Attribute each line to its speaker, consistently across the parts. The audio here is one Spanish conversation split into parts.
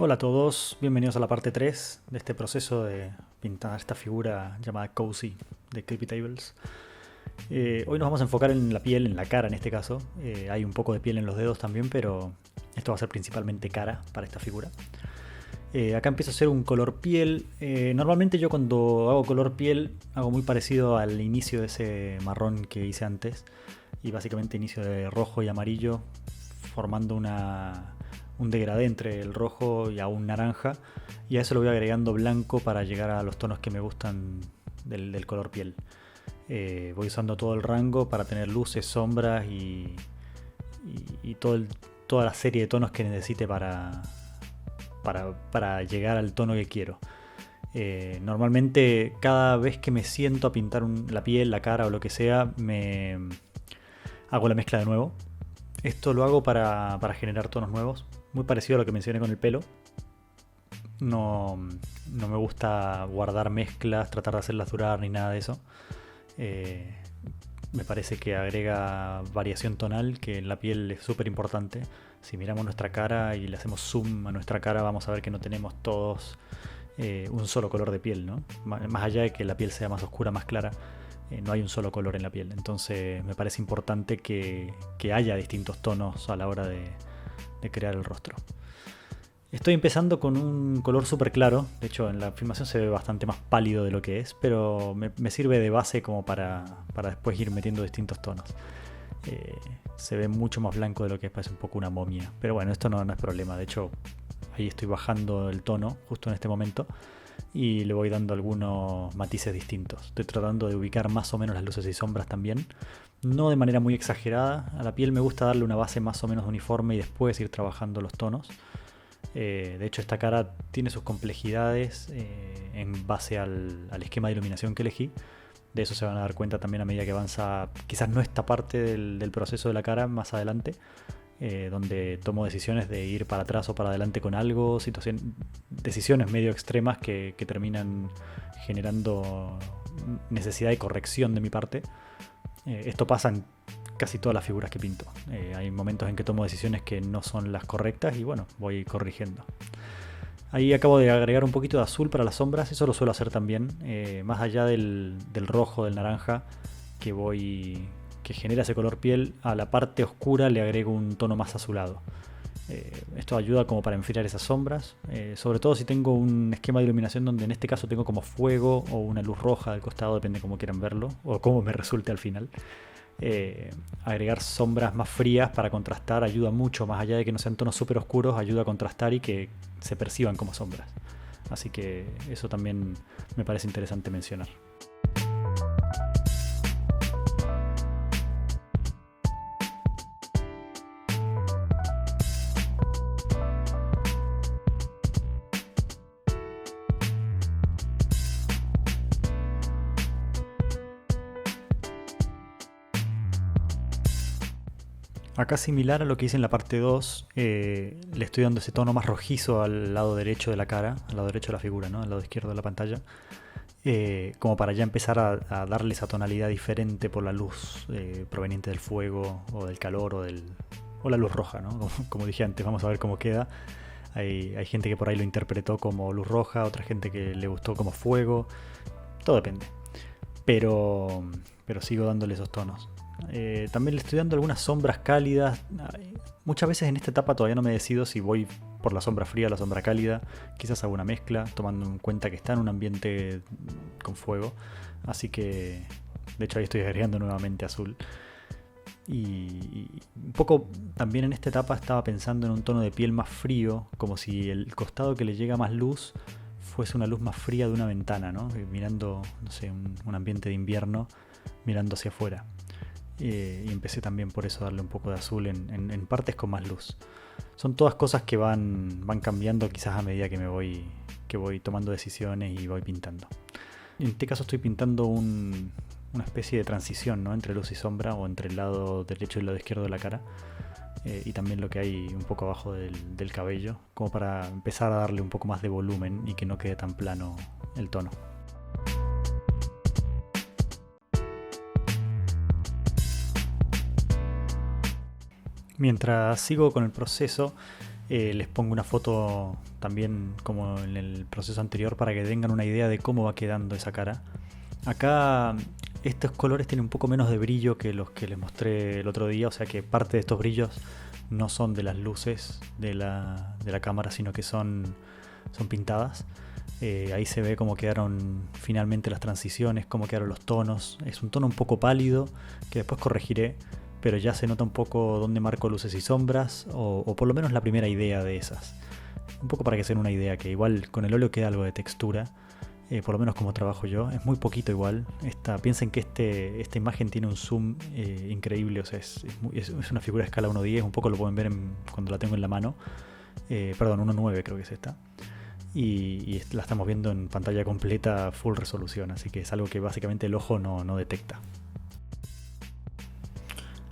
Speaker 1: Hola a todos, bienvenidos a la parte 3 de este proceso de pintar esta figura llamada Cozy de Creepy Tables. Hoy nos vamos a enfocar en la piel, en la cara en este caso. Hay un poco de piel en los dedos también, pero esto va a ser principalmente cara para esta figura. Acá empiezo a hacer un color piel. Normalmente yo cuando hago color piel hago muy parecido al inicio de ese marrón que hice antes. Y básicamente inicio de rojo y amarillo formando un degradé entre el rojo y a un naranja, y a eso lo voy agregando blanco para llegar a los tonos que me gustan del color piel. Voy usando todo el rango para tener luces, sombras y toda la serie de tonos que necesite para llegar al tono que quiero. Normalmente cada vez que me siento a pintar la piel, la cara o lo que sea, me hago la mezcla de nuevo. Esto lo hago para generar tonos nuevos, muy parecido a lo que mencioné con el pelo. No me gusta guardar mezclas, tratar de hacerlas durar ni nada de eso. Me parece que agrega variación tonal, que en la piel es súper importante. Si miramos nuestra cara y le hacemos zoom a nuestra cara, vamos a ver que no tenemos todos un solo color de piel, ¿no? Más allá de que la piel sea más oscura, más clara, no hay un solo color en la piel. Entonces me parece importante que haya distintos tonos a la hora de crear el rostro. Estoy empezando con un color súper claro. De hecho, en la filmación se ve bastante más pálido de lo que es, pero me sirve de base como para después ir metiendo distintos tonos. Se ve mucho más blanco de lo que es, parece un poco una momia. Pero bueno, esto no es problema. De hecho, ahí estoy bajando el tono justo en este momento y le voy dando algunos matices distintos. Estoy tratando de ubicar más o menos las luces y sombras también. No de manera muy exagerada. A la piel me gusta darle una base más o menos uniforme y después ir trabajando los tonos. De hecho, esta cara tiene sus complejidades en base al esquema de iluminación que elegí. De eso se van a dar cuenta también a medida que avanza, quizás no esta parte del proceso de la cara, más adelante, donde tomo decisiones de ir para atrás o para adelante con algo, decisiones medio extremas que terminan generando necesidad de corrección de mi parte. Esto pasa en casi todas las figuras que pinto. Hay momentos en que tomo decisiones que no son las correctas y bueno, voy corrigiendo. Ahí acabo de agregar un poquito de azul para las sombras, eso lo suelo hacer también. Más allá del rojo, del naranja que genera ese color piel, a la parte oscura le agrego un tono más azulado. Esto ayuda como para enfriar esas sombras, sobre todo si tengo un esquema de iluminación donde en este caso tengo como fuego o una luz roja del costado, depende cómo quieran verlo o cómo me resulte al final. Agregar sombras más frías para contrastar ayuda mucho, más allá de que no sean tonos súper oscuros, ayuda a contrastar y que se perciban como sombras. Así que eso también me parece interesante mencionar. Acá similar a lo que hice en la parte 2, le estoy dando ese tono más rojizo al lado derecho de la cara, al lado derecho de la figura, ¿no? Al lado izquierdo de la pantalla, como para ya empezar a darle esa tonalidad diferente por la luz proveniente del fuego o del calor o la luz roja, ¿no? Como dije antes, vamos a ver cómo queda. Hay gente que por ahí lo interpretó como luz roja, otra gente que le gustó como fuego, todo depende. Pero sigo dándole esos tonos. También le estoy dando algunas sombras cálidas. Muchas veces en esta etapa todavía no me decido si voy por la sombra fría o la sombra cálida. Quizás hago una mezcla, tomando en cuenta que está en un ambiente con fuego. Así que, de hecho, ahí estoy agregando nuevamente azul. Y un poco también en esta etapa estaba pensando en un tono de piel más frío, como si el costado que le llega más luz fuese una luz más fría de una ventana, ¿no? Mirando, no sé, un ambiente de invierno, mirando hacia afuera. Y empecé también por eso a darle un poco de azul en partes con más luz. Son todas cosas que van cambiando quizás a medida que voy tomando decisiones y voy pintando. En este caso estoy pintando una especie de transición, ¿no? Entre luz y sombra, o entre el lado derecho y el lado izquierdo de la cara, y también lo que hay un poco abajo del cabello, como para empezar a darle un poco más de volumen y que no quede tan plano el tono. Mientras sigo con el proceso, Les pongo una foto también como en el proceso anterior para que tengan una idea de cómo va quedando esa cara. Acá estos colores tienen un poco menos de brillo que los que les mostré el otro día, o sea que parte de estos brillos no son de las luces de la cámara, sino que son pintadas. Ahí se ve cómo quedaron finalmente las transiciones, cómo quedaron los tonos. Es un tono un poco pálido que después corregiré, pero ya se nota un poco dónde marco luces y sombras, o por lo menos la primera idea de esas. Un poco para que se den una idea, que igual con el óleo queda algo de textura, por lo menos como trabajo yo. Es muy poquito igual. Piensen que esta imagen tiene un zoom increíble, o sea, es una figura de escala 1:10, un poco lo pueden ver cuando la tengo en la mano. Perdón, 1:9 creo que es esta. Y la estamos viendo en pantalla completa, full resolución, así que es algo que básicamente el ojo no detecta.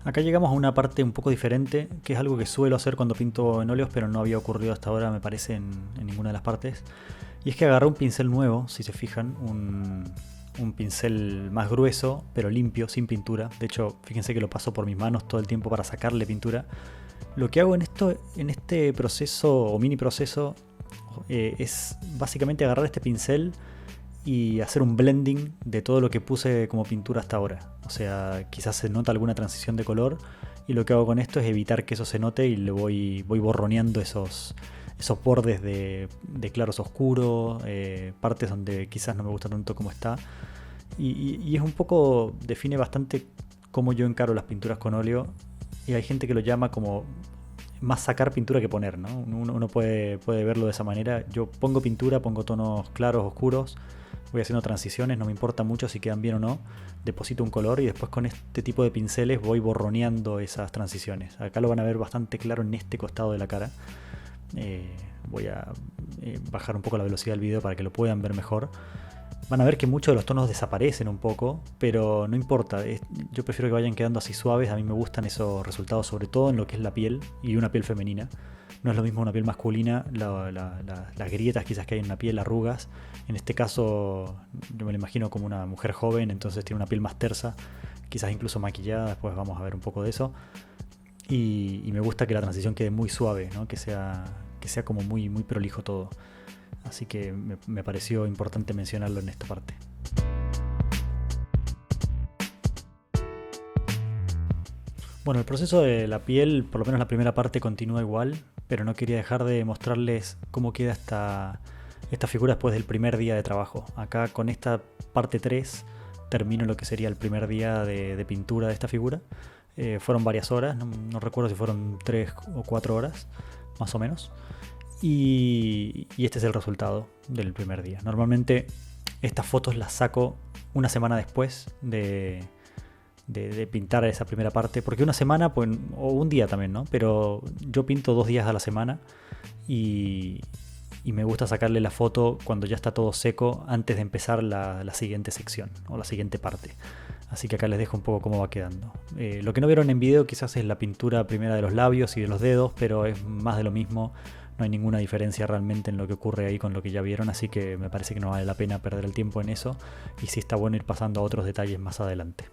Speaker 1: Acá llegamos a una parte un poco diferente, que es algo que suelo hacer cuando pinto en óleos, pero no había ocurrido hasta ahora, me parece, en ninguna de las partes. Y es que agarré un pincel nuevo, si se fijan, un pincel más grueso, pero limpio, sin pintura. De hecho, fíjense que lo paso por mis manos todo el tiempo para sacarle pintura. Lo que hago en este proceso o mini proceso es básicamente agarrar este pincel y hacer un blending de todo lo que puse como pintura hasta ahora. O sea, quizás se nota alguna transición de color, y lo que hago con esto es evitar que eso se note, y le voy borroneando esos bordes de claros oscuros, partes donde quizás no me gusta tanto como está. Y es un poco, define bastante cómo yo encaro las pinturas con óleo, y hay gente que lo llama como más sacar pintura que poner, ¿no? Uno puede verlo de esa manera. Yo pongo pintura, pongo tonos claros, oscuros, voy haciendo transiciones, no me importa mucho si quedan bien o no, deposito un color y después con este tipo de pinceles voy borroneando esas transiciones. Acá lo van a ver bastante claro en este costado de la cara. Voy a bajar un poco la velocidad del video para que lo puedan ver mejor. Van a ver que muchos de los tonos desaparecen un poco, pero no importa. Yo prefiero que vayan quedando así suaves. A mí me gustan esos resultados, sobre todo en lo que es la piel y una piel femenina. No es lo mismo una piel masculina, las grietas quizás que hay en una piel, arrugas. En este caso yo me lo imagino como una mujer joven, entonces tiene una piel más tersa, quizás incluso maquillada. Después vamos a ver un poco de eso. Y me gusta que la transición quede muy suave, ¿no? que sea como muy, muy prolijo todo. Así que me pareció importante mencionarlo en esta parte. Bueno, el proceso de la piel, por lo menos la primera parte, continúa igual, pero no quería dejar de mostrarles cómo queda esta figura después del primer día de trabajo. Acá con esta parte 3 termino lo que sería el primer día de pintura de esta figura. Fueron varias horas, no recuerdo si fueron 3 o 4 horas, más o menos. Y este es el resultado del primer día. Normalmente estas fotos las saco una semana después de pintar esa primera parte, porque una semana, pues, o un día también, ¿no? Pero yo pinto 2 días a la semana, y me gusta sacarle la foto cuando ya está todo seco, antes de empezar la siguiente sección o la siguiente parte. Así que acá les dejo un poco cómo va quedando. Lo que no vieron en video quizás es la pintura primera de los labios y de los dedos, pero es más de lo mismo. No hay ninguna diferencia realmente en lo que ocurre ahí con lo que ya vieron, así que me parece que no vale la pena perder el tiempo en eso, y sí está bueno ir pasando a otros detalles más adelante.